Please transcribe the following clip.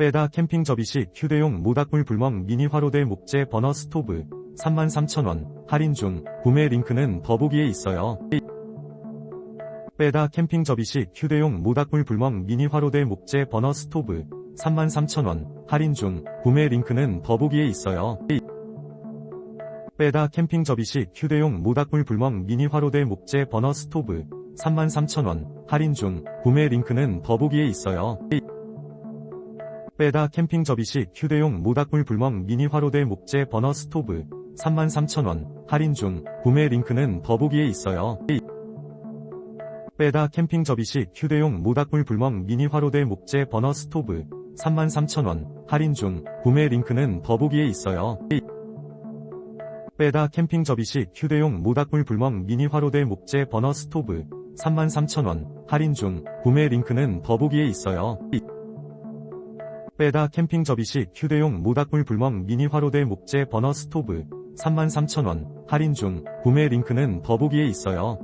빼다 캠핑 접이식 휴대용 모닥불 불멍 미니 화로대 목재 버너 스토브 33,000원 할인 중. 구매 링크는 더보기에 있어요. 빼다 캠핑 접이식 휴대용 모닥불 불멍 미니 화로대 목재 버너 스토브 33,000원 할인 중. 구매 링크는 더보기에 있어요. 빼다 캠핑 접이식 휴대용 모닥불 불멍 미니 화로대 목재 버너 스토브 33,000원 할인 중. 구매 링크는 더보기에 있어요. 빼다 캠핑 접이식 휴대용 모닥불 불멍 미니 화로대 목재 버너 스토브 33,000원 할인 중. 구매 링크는 더보기에 있어요. 빼다 캠핑 접이식 휴대용 모닥불 불멍 미니 화로대 목재 버너 스토브 33,000원 할인 중. 구매 링크는 더보기에 있어요. 빼다 캠핑 접이식 휴대용 모닥불 불멍 미니 화로대 목재 버너 스토브 33,000원 할인 중. 구매 링크는 더보기에 있어요. 빼다 캠핑 접이식 휴대용 모닥불 불멍 미니 화로대 목재 버너 스토브 33,000원 할인 중. 구매 링크는 더보기에 있어요.